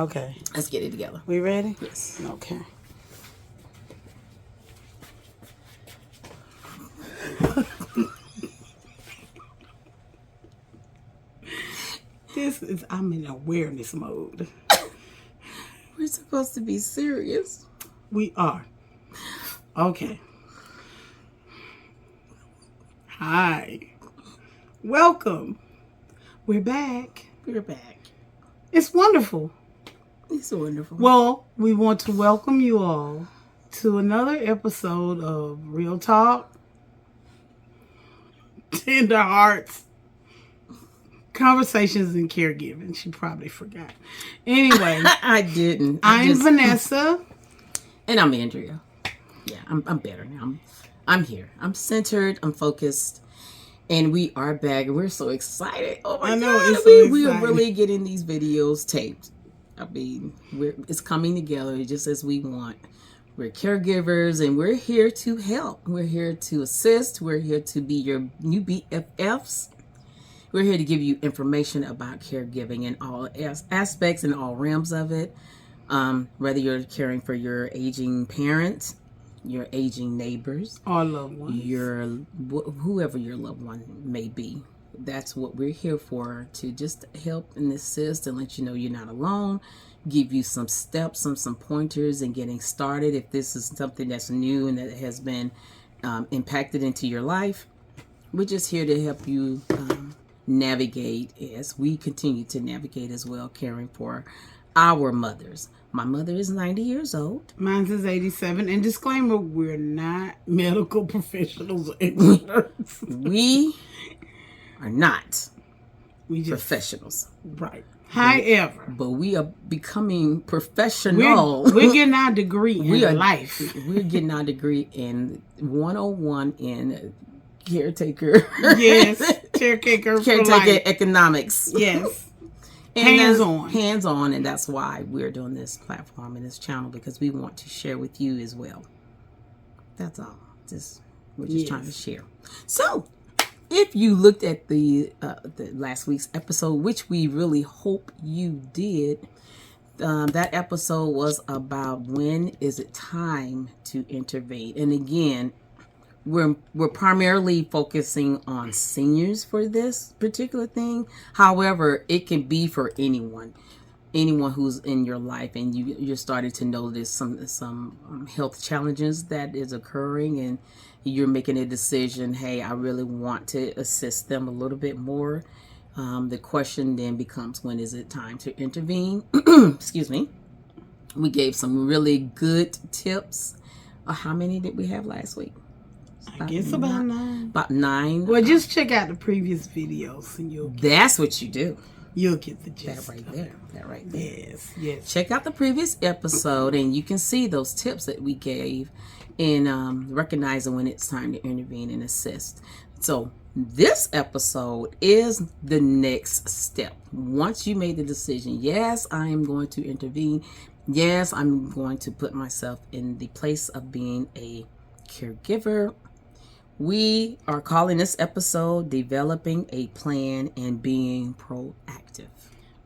Okay. Let's get it together. We ready? Yes. Okay. I'm in awareness mode. We're supposed to be serious. We are. Okay. Hi. Welcome. We're back. We're back. It's wonderful. It's wonderful. Well, we want to welcome you all to another episode of Real Talk, Tender Hearts, Conversations in Caregiving. She probably forgot. Anyway. I didn't. I'm Vanessa. And I'm Andrea. Yeah, I'm better now. I'm here. I'm centered. I'm focused. And we are back. We're so excited. Oh my God. We are really getting these videos taped. I mean, it's coming together just as we want. We're caregivers and we're here to help. We're here to assist. We're here to be your new BFFs. We're here to give you information about caregiving in all aspects and all realms of it. Whether you're caring for your aging parents, your aging neighbors, or loved ones, whoever your loved one may be. That's what we're here for, to just help and assist and let you know you're not alone, give you some steps, some pointers in getting started. If this is something that's new and that has been impacted into your life, we're just here to help you navigate as we continue to navigate as well, caring for our mothers. My mother is 90 years old. Mine is 87. And disclaimer, we're not medical professionals or experts. We are not professionals. Right. However. But we are becoming professional. We're getting our degree in life. We're getting our degree in 101 in caretaker. Yes. Caretaker economics. Yes. And hands-on, and that's why we're doing this platform and this channel, because we want to share with you as well. That's all. We're just trying to share. So, if you looked at the last week's episode, which we really hope you did, that episode was about when is it time to intervene. And again, we're primarily focusing on seniors for this particular thing. However, it can be for anyone who's in your life and you're starting to notice some health challenges that is occurring, and you're making a decision, hey, I really want to assist them a little bit more. The question then becomes, when is it time to intervene? Excuse me. We gave some really good tips. How many did we have last week? I guess about 9. About 9. Well, just check out the previous videos and that's what you do. You'll get the gist. That right there. Yes. Check out the previous episode and you can see those tips that we gave in recognizing when it's time to intervene and assist. So this episode is the next step. Once you made the decision, yes, I am going to intervene. Yes, I'm going to put myself in the place of being a caregiver. We are calling this episode Developing a Plan and Being Proactive.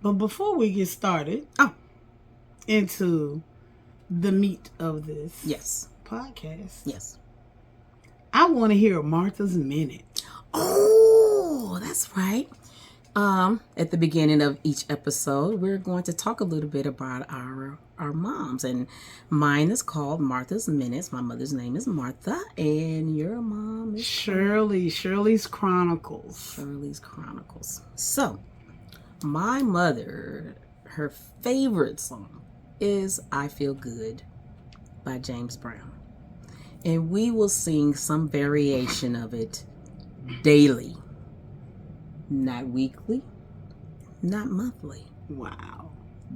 But before we get started into the meat of this podcast, I want to hear Martha's Minute. Oh, that's right. At the beginning of each episode, we're going to talk a little bit about our moms, and mine is called Martha's Minutes. My mother's name is Martha, and your mom is Shirley. Shirley's Chronicles. So, my mother, her favorite song is "I Feel Good" by James Brown, and we will sing some variation of it daily. Not weekly, not monthly. Wow.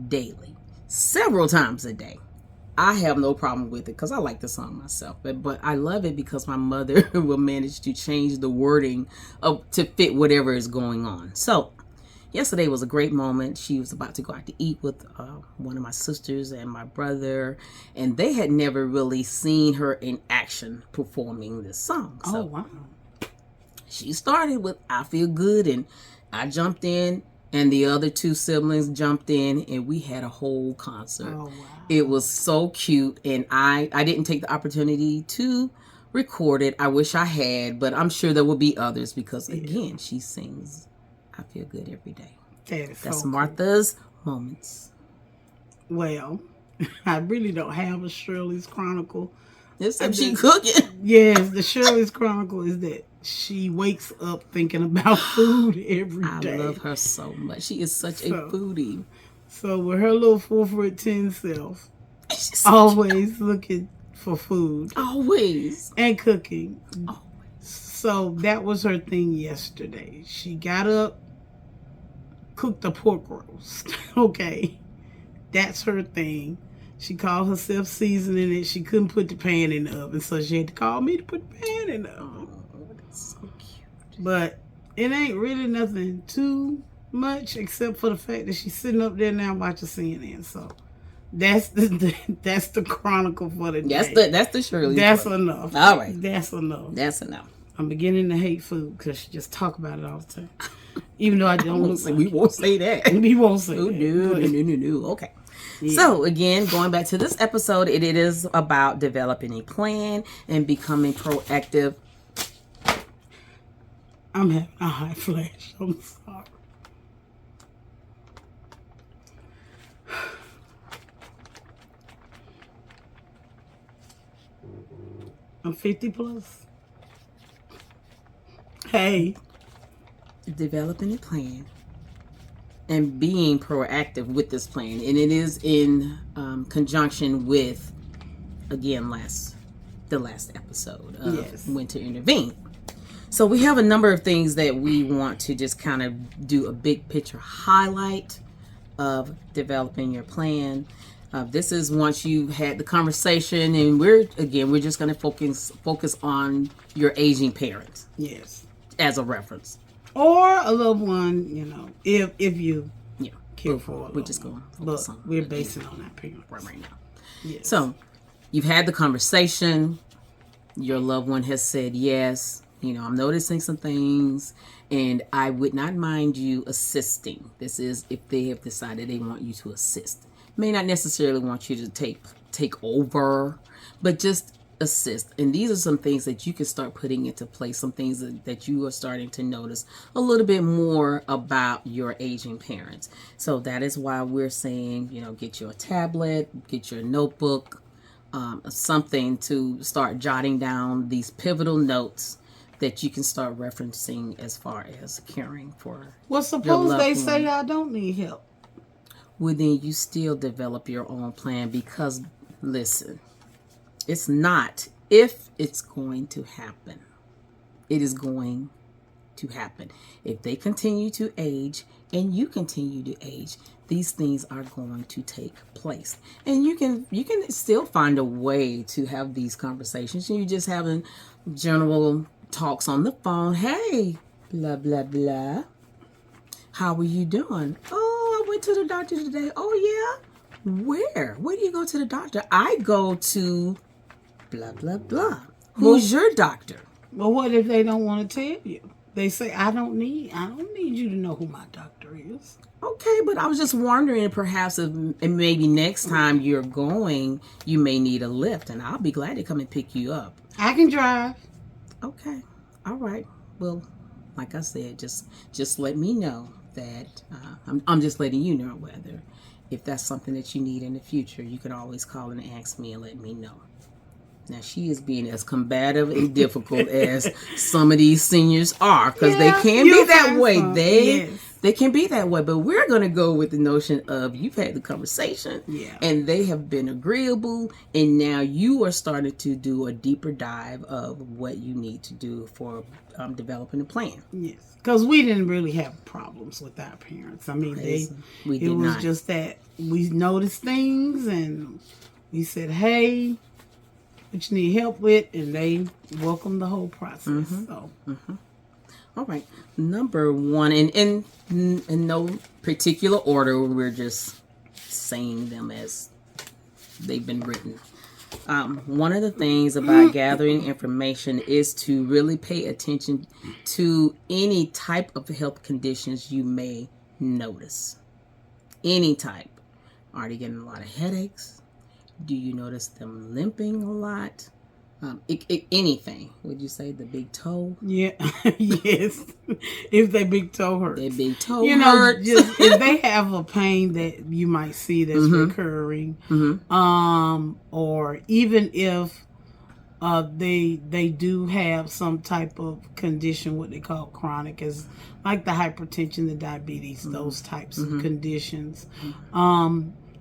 Daily. Several times a day. I have no problem with it because I like the song myself. But I love it because my mother will manage to change the wording to fit whatever is going on. So, yesterday was a great moment. She was about to go out to eat with one of my sisters and my brother. And they had never really seen her in action performing this song. So, wow. She started with "I Feel Good," and I jumped in and the other 2 siblings jumped in, and we had a whole concert. Oh, wow. It was so cute, and I didn't take the opportunity to record it. I wish I had, but I'm sure there will be others because, again, she sings I Feel Good Every Day. That's so Martha's cool. Moments. Well, I really don't have a Shirley's Chronicle. Except she cooking. Yes, the Shirley's Chronicle is that she wakes up thinking about food every day. I love her so much. She is such a foodie. So with her little 4'10" self, always looking for food. Always. And cooking. Always. So that was her thing yesterday. She got up, cooked a pork roast. Okay. That's her thing. She called herself seasoning it. She couldn't put the pan in the oven, so she had to call me to put the pan in the oven. Oh, that's so cute. But it ain't really nothing too much except for the fact that she's sitting up there now watching CNN. So that's the chronicle for the day. That's the Shirley. That's enough. All right. That's enough. That's enough. I'm beginning to hate food because she just talk about it all the time. Even though I don't look like we won't say that. We won't say that. No. Okay. Yeah. So again, going back to this episode, it is about developing a plan and becoming proactive. I'm having a high flash. I'm sorry. I'm 50 plus. Hey. Developing a plan and being proactive with this plan. And it is in conjunction with, again, the last episode of When to Intervene. So we have a number of things that we want to just kind of do a big picture highlight of developing your plan. This is once you've had the conversation, and we're just going to focus on your aging parents. Yes. As a reference. Or a loved one, if you care for a loved one. We're just going to focus on. We're basing on that parent right now. Yes. So, you've had the conversation. Your loved one has said yes. I'm noticing some things, and I would not mind you assisting. This is if they have decided they want you to assist. May not necessarily want you to take over, but just assist. And these are some things that you can start putting into place, some things that you are starting to notice a little bit more about your aging parents. So that is why we're saying, get your tablet, get your notebook, something to start jotting down these pivotal notes that you can start referencing as far as caring for. Well, suppose they say I don't need help. Well, then you still develop your own plan, because listen, it's not if it's going to happen. It is going to happen. If they continue to age and you continue to age, these things are going to take place. And you can still find a way to have these conversations. You're just having general talks on the phone. Hey, blah, blah, blah. How are you doing? Oh, I went to the doctor today. Oh, yeah? Where? Where do you go to the doctor? I go to blah, blah, blah. Who's your doctor? Well, what if they don't want to tell you? They say, I don't need you to know who my doctor is. Okay, but I was just wondering, perhaps if maybe next time you're going, you may need a lift, and I'll be glad to come and pick you up. I can drive. Okay. All right. Well, like I said, just let me know that I'm just letting you know whether if that's something that you need in the future, you can always call and ask me and let me know. Now, she is being as combative and difficult as some of these seniors are, because they can be that way. They can be that way, but we're going to go with the notion of you've had the conversation, and they have been agreeable, and now you are starting to do a deeper dive of what you need to do for developing a plan. Yes, because we didn't really have problems with our parents. I mean, it was just that we noticed things, and we said, hey, what you need help with, and they welcomed the whole process. Mm-hmm. So, all right, number one, and in no particular order, we're just saying them as they've been written. One of the things about gathering information is to really pay attention to any type of health conditions you may notice? Any type. Are they getting a lot of headaches? Do you notice them limping a lot? Anything. Would you say the big toe? Yeah, yes. If their big toe hurts, Their big toe hurts. hurts. Just if they have a pain that you might see that's recurring, or even if they do have some type of condition, what they call chronic, as like the hypertension, the diabetes, those types of conditions.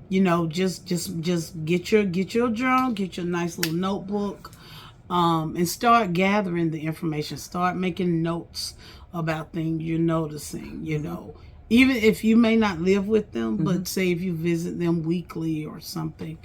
Just get your journal, get your nice little notebook, and start gathering the information. Start making notes about things you're noticing. Even if you may not live with them, but say if you visit them weekly or something,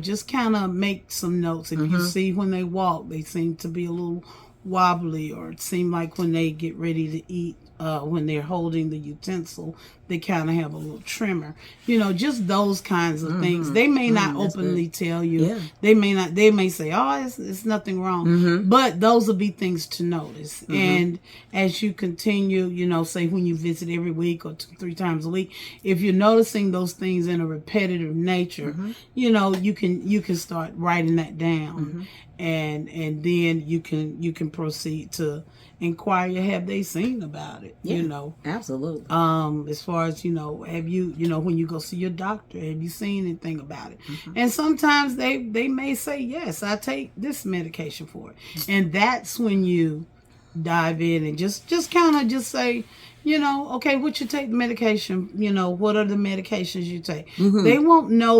just kind of make some notes. If you see when they walk, they seem to be a little wobbly, or it seems like when they get ready to eat, when they're holding the utensil, they kind of have a little tremor. Just those kinds of things. They may not openly tell you. Yeah. They may say, oh, it's nothing wrong. But those will be things to notice. And as you continue, say when you visit every week or 2-3 times a week, if you're noticing those things in a repetitive nature, you can start writing that down. And then you can proceed to inquire, have they seen about it? Absolutely. As far as have you when you go see your doctor, have you seen anything about it? And sometimes they may say, yes, I take this medication for it. And that's when you dive in and just kind of just say, okay, what you take the medication, what are the medications you take? They won't know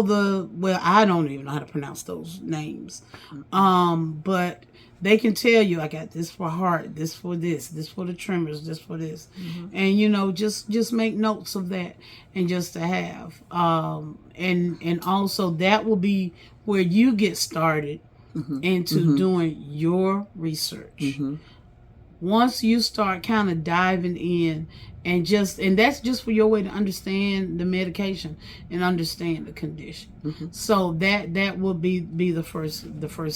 I don't even know how to pronounce those names. But they can tell you, I got this for heart, this for this for the tremors, this for this. And just make notes of that, and just to have. And also that will be where you get started into doing your research. Once you start kind of diving in, and that's just for your way to understand the medication and understand the condition. So that will be the first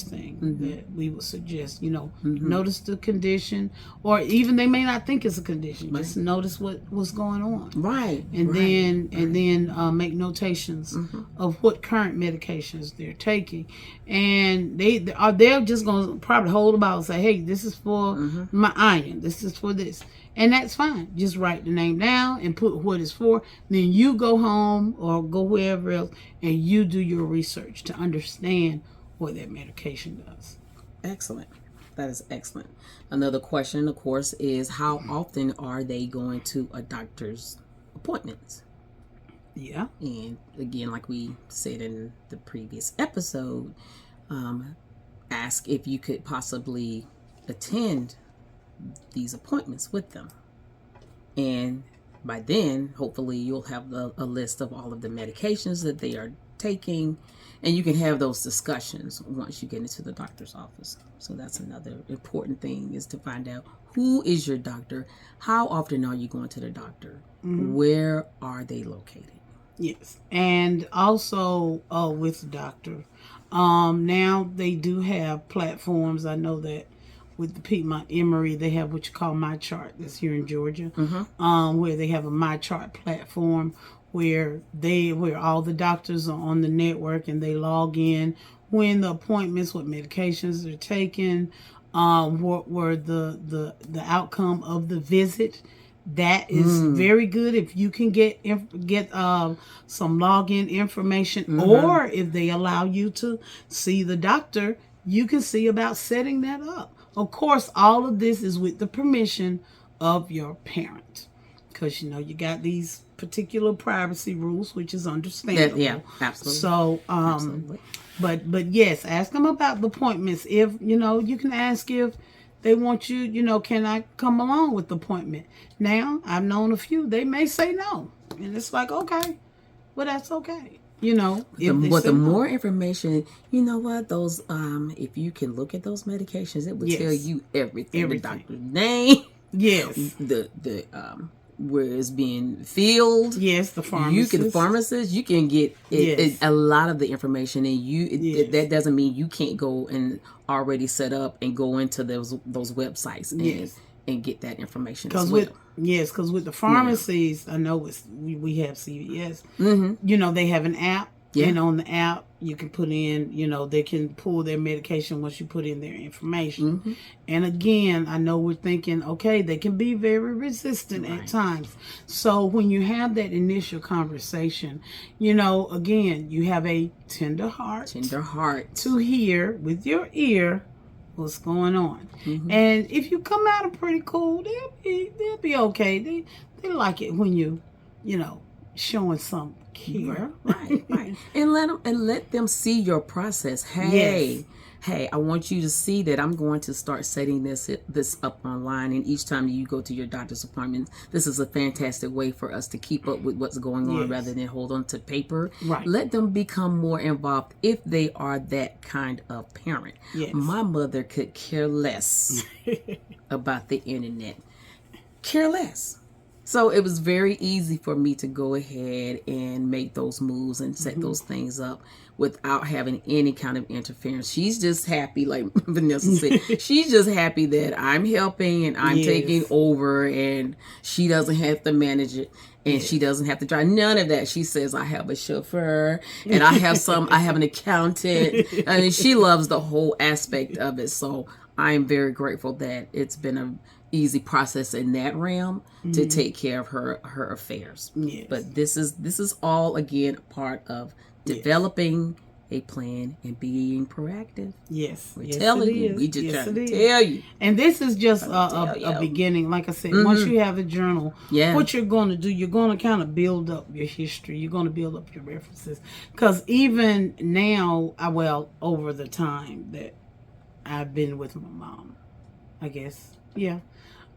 thing that we would suggest. Notice the condition, or even they may not think it's a condition. Just notice what's going on. Right. And then make notations of what current medications they're taking, and they're just gonna probably hold about and say, hey, this is for my iron. This is for this. And that's fine. Just write the name down and put what it's for. Then you go home or go wherever else and you do your research to understand what that medication does. Excellent. That is excellent. Another question, of course, is how often are they going to a doctor's appointments? Yeah. And again, like we said in the previous episode, ask if you could possibly attend these appointments with them, and by then hopefully you'll have a list of all of the medications that they are taking, and you can have those discussions once you get into the doctor's office. So that's another important thing, is to find out who is your doctor, how often are you going to the doctor, where are they located. Yes. And also with the doctor, now they do have platforms. I know that with the Piedmont Emory, they have what you call My Chart. That's here in Georgia, where they have a My Chart platform where all the doctors are on the network, and they log in when the appointments, what medications they're taking, what were the outcome of the visit. That is very good if you can get some login information, or if they allow you to see the doctor, you can see about setting that up. Of course, all of this is with the permission of your parent, because you got these particular privacy rules, which is understandable. Yeah, absolutely. So, absolutely. But yes, ask them about the appointments. If you can ask if they want you, can I come along with the appointment? Now, I've known a few. They may say no, and it's like, okay, well, that's okay. The more information, those if you can look at those medications, it will tell you everything. The doctor's name, yes, the where it's being filled, yes, the pharmacist. You can get a lot of the information, and that doesn't mean you can't go and already set up and go into those websites and get that information as well. Yes, because with the pharmacies, I know we have CVS. Mm-hmm. They have an app. Yeah. And on the app, you can put in, they can pull their medication once you put in their information. Mm-hmm. And again, I know we're thinking, okay, they can be very resistant at times. So when you have that initial conversation, again, you have a tender heart to hear with your ear what's going on. Mm-hmm. And if you come out of pretty cool, they'll be okay. They like it when you showing some care. Right. And let them see your process. Hey, I want you to see that I'm going to start setting this up online, and each time you go to your doctor's appointment, this is a fantastic way for us to keep up with what's going on rather than hold on to paper. Right. Let them become more involved if they are that kind of parent. Yes. My mother could care less about the internet. Care less. So it was very easy for me to go ahead and make those moves and set those things up without having any kind of interference. She's just happy, like Vanessa said, she's just happy that I'm helping and I'm taking over, and she doesn't have to manage it, and she doesn't have to drive. None of that. She says, I have a chauffeur and I have an accountant. I mean, she loves the whole aspect of it. So I am very grateful that it's been a easy process in that realm to take care of her affairs. Yes. But this is all again part of developing a plan and being proactive. Yes. We're telling you. We just trying to tell you. And this is just a beginning. Like I said, once you have the journal, what you're going to do, you're going to kind of build up your history. You're going to build up your references. Because even now, over the time that I've been with my mom, I guess,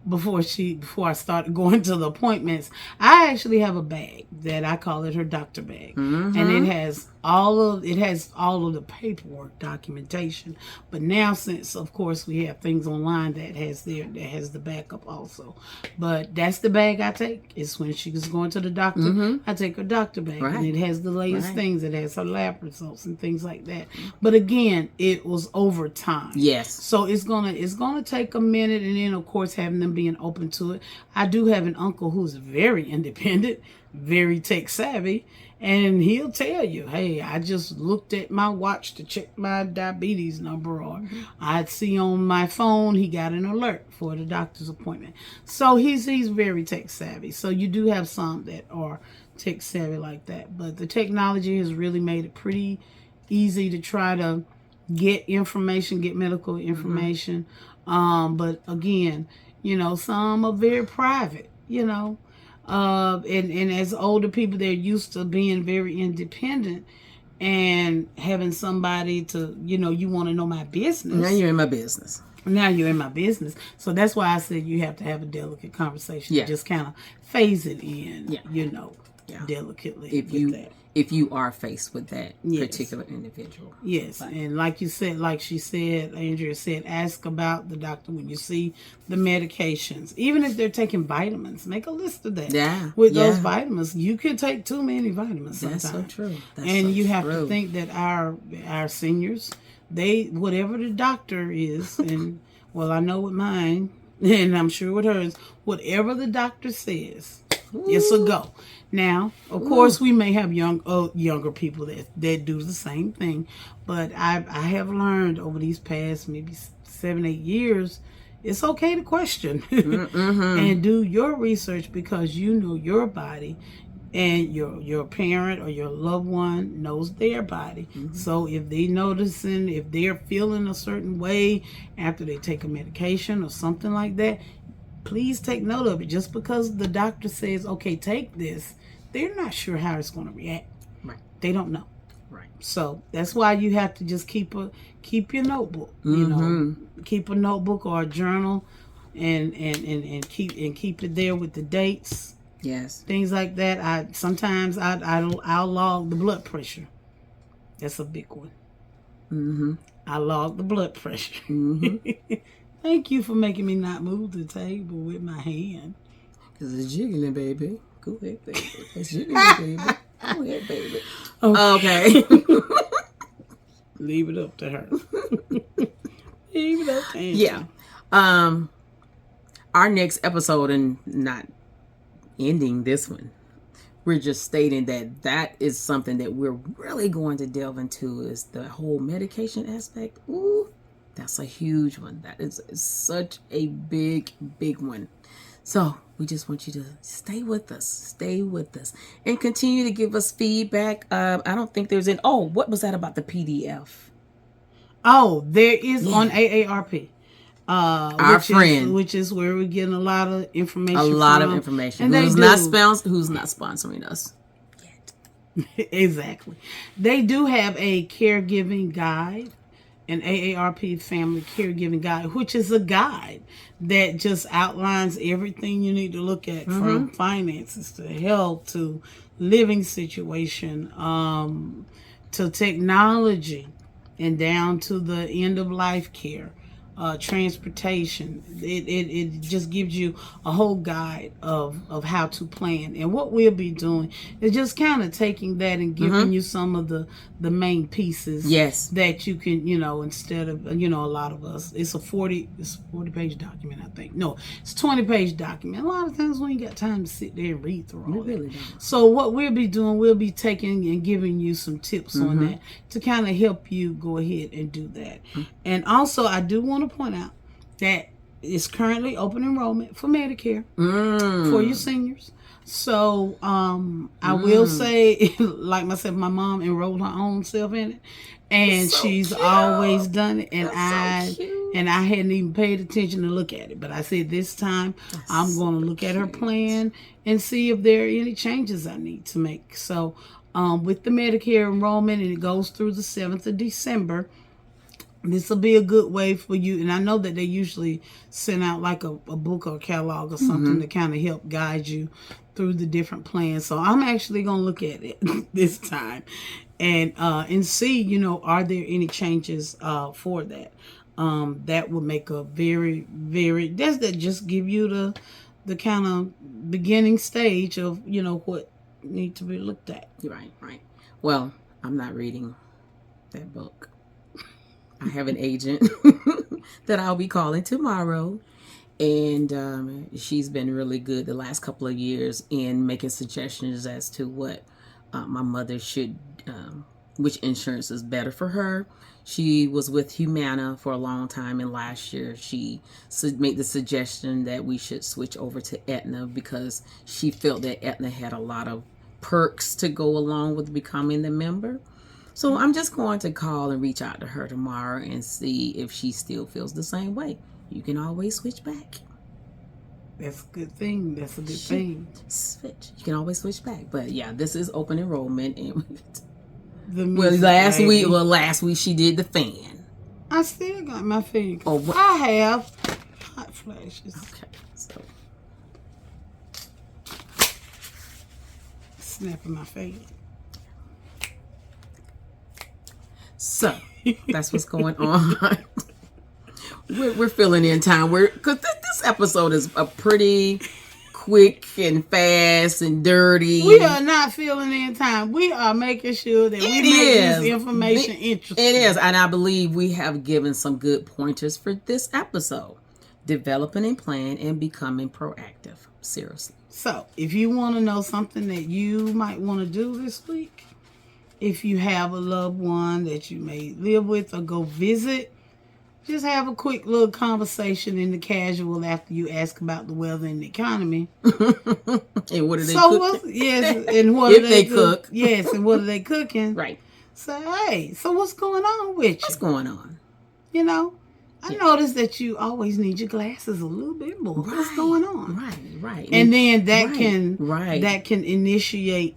before I started going to the appointments, I actually have a bag that I call it her doctor bag, and it has all of the paperwork documentation. But now, since of course we have things online that has the backup also, but that's the bag I take. It's when she was going to the doctor, I take her doctor bag, and it has the latest things. It has her lab results and things like that. But again, it was over time. Yes. So it's gonna take a minute, and then of course having them being open to it. I do have an uncle who's very independent, very tech savvy, and he'll tell you, hey, I just looked at my watch to check my diabetes number, or I'd see on my phone he got an alert for the doctor's appointment. So he's very tech savvy. So you do have some that are tech savvy like that, but the technology has really made it pretty easy to try to get medical information. But again, some are very private, and as older people, they're used to being very independent and having somebody to, you want to know my business. Now you're in my business. So that's why I said you have to have a delicate conversation. Yeah. Just kind of phase it in, delicately if you are faced with that particular individual. Yes. But, and like Andrea said, ask about the doctor when you see the medications. Even if they're taking vitamins, make a list of that. Yeah. With those vitamins, you can take too many vitamins sometimes. That's so true. You have to think that our seniors, whatever the doctor is, and I know with mine, and I'm sure with hers, whatever the doctor says, it's a go. Now, of course, we may have younger people that do the same thing, but I have learned over these past maybe 7-8 years, it's okay to question and do your research, because you know your body, and your parent or your loved one knows their body. So if if they're feeling a certain way after they take a medication or something like that, please take note of it. Just because the doctor says, okay, take this, they're not sure how it's going to react. Right. They don't know. Right. So that's why you have to just keep your notebook. Keep a notebook or a journal, and keep it there with the dates. Yes. Things like that. I'll log the blood pressure. That's a big one. I log the blood pressure. Thank you for making me not move the table with my hand. Because it's jiggling, baby. Go ahead, baby. It's jiggling, baby. Go ahead, baby. Okay. Leave it up to her. Leave it up to Angie. Yeah. Our next episode, and not ending this one. We're just stating that is something that we're really going to delve into, is the whole medication aspect. Ooh, that's a huge one. That is such a big one. So we just want you to stay with us, and continue to give us feedback. I don't think there's what was that about the PDF? Oh, there is on AARP. Our friend, which is where we're getting a lot of information. And who's not sponsoring us yet. Exactly. They do have a caregiving guide, an AARP family caregiving guide, which is a guide that just outlines everything you need to look at, from finances to health to living situation, to technology, and down to the end of life care. Transportation. It just gives you a whole guide of how to plan. And what we'll be doing is just kind of taking that and giving you some of the main pieces. Yes. That you can, instead of, a lot of us, it's a 40-page document, I think. No, it's a 20-page document. A lot of times we ain't got time to sit there and read through all that. So what we'll be doing, we'll be taking and giving you some tips on that to kind of help you go ahead and do that. And also, I do want to point out that it's currently open enrollment for Medicare for your seniors. So I will say, like myself, my mom enrolled her own self in it, and she's always done it. And I hadn't even paid attention to look at it, but I said this time I'm going to look at her plan and see if there are any changes I need to make. So with the Medicare enrollment, and it goes through the 7th of December. This will be a good way for you. And I know that they usually send out like a book or a catalog or something to kind of help guide you through the different plans. So I'm actually going to look at it this time and see, are there any changes for that? That would make a very, very, that just give you the kind of beginning stage of, what need to be looked at. Right. Well, I'm not reading that book. I have an agent that I'll be calling tomorrow, and she's been really good the last couple of years in making suggestions as to what my mother should, which insurance is better for her. She was with Humana for a long time, and last year she made the suggestion that we should switch over to Aetna because she felt that Aetna had a lot of perks to go along with becoming the member. So I'm just going to call and reach out to her tomorrow and see if she still feels the same way. You can always switch back. That's a good thing. That's a good thing. Switch. You can always switch back. But yeah, this is open enrollment. And last week she did the fan. I still got my fan. I have hot flashes. Okay. So snapping my face. So that's what's going on. We're filling in time. Because this episode is a pretty quick and fast and dirty. We are not filling in time. We are making sure that we make this information interesting. It is, and I believe we have given some good pointers for this episode. Developing a plan and becoming proactive. Seriously. So if you want to know something that you might want to do this week, if you have a loved one that you may live with or go visit, just have a quick little conversation in the casual after you ask about the weather and the economy. And what are they cooking? And what if they cook. Yes, and what are they cooking? Right. So, hey, so what's going on with you? What's going on? I noticed that you always need your glasses a little bit more. Right. What's going on? Right. And then that can initiate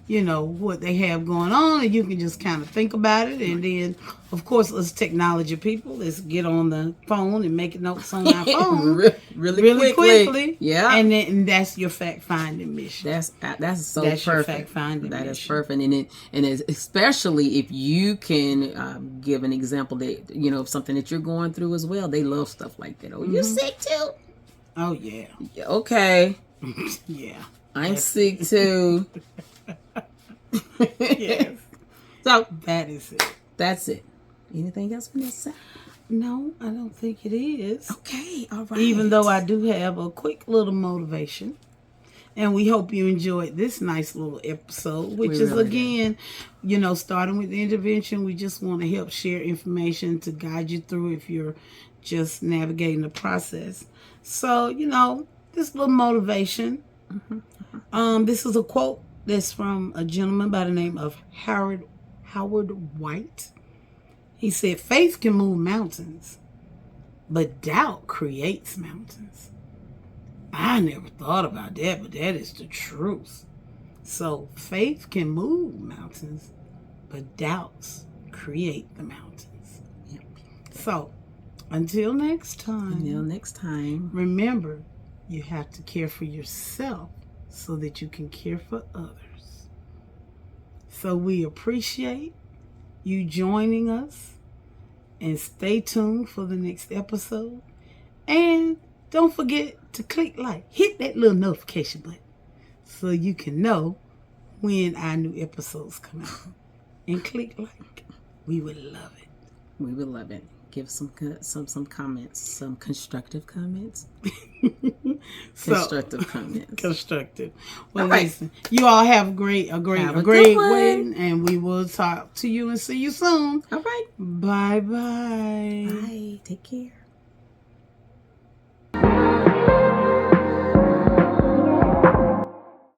what they have going on, and you can just kind of think about it. And then, of course, as technology people, let's get on the phone and make notes on our phone really quickly. Yeah. And that's your fact-finding mission. That's so that's perfect. Your fact-finding mission. Is perfect. And especially if you can give an example that, of something that you're going through as well. They love stuff like that. Oh, you sick too? Oh, yeah. Okay. Yeah. I'm sick too. Yes. So that is it. That's it. Anything else, Vanessa? No, I don't think it is. Okay, all right. Even though I do have a quick little motivation. And we hope you enjoyed this nice little episode, which is, really again, starting with the intervention. We just want to help share information to guide you through if you're just navigating the process. So, this little motivation. This is a quote that's from a gentleman by the name of Howard White. He said, "Faith can move mountains, but doubt creates mountains." I never thought about that, but that is the truth. So faith can move mountains, but doubts create the mountains. Yep. So until next time, remember, you have to care for yourself so that you can care for others. So we appreciate you joining us, and stay tuned for the next episode. And don't forget to click like, hit that little notification button so you can know when our new episodes come out. And click like. We would love it. We would love it. Give some comments, some constructive comments. Constructive comments. Constructive. Well, all right. Listen, you all have a great wedding, and we will talk to you and see you soon. All right. Bye-bye. Bye. Take care.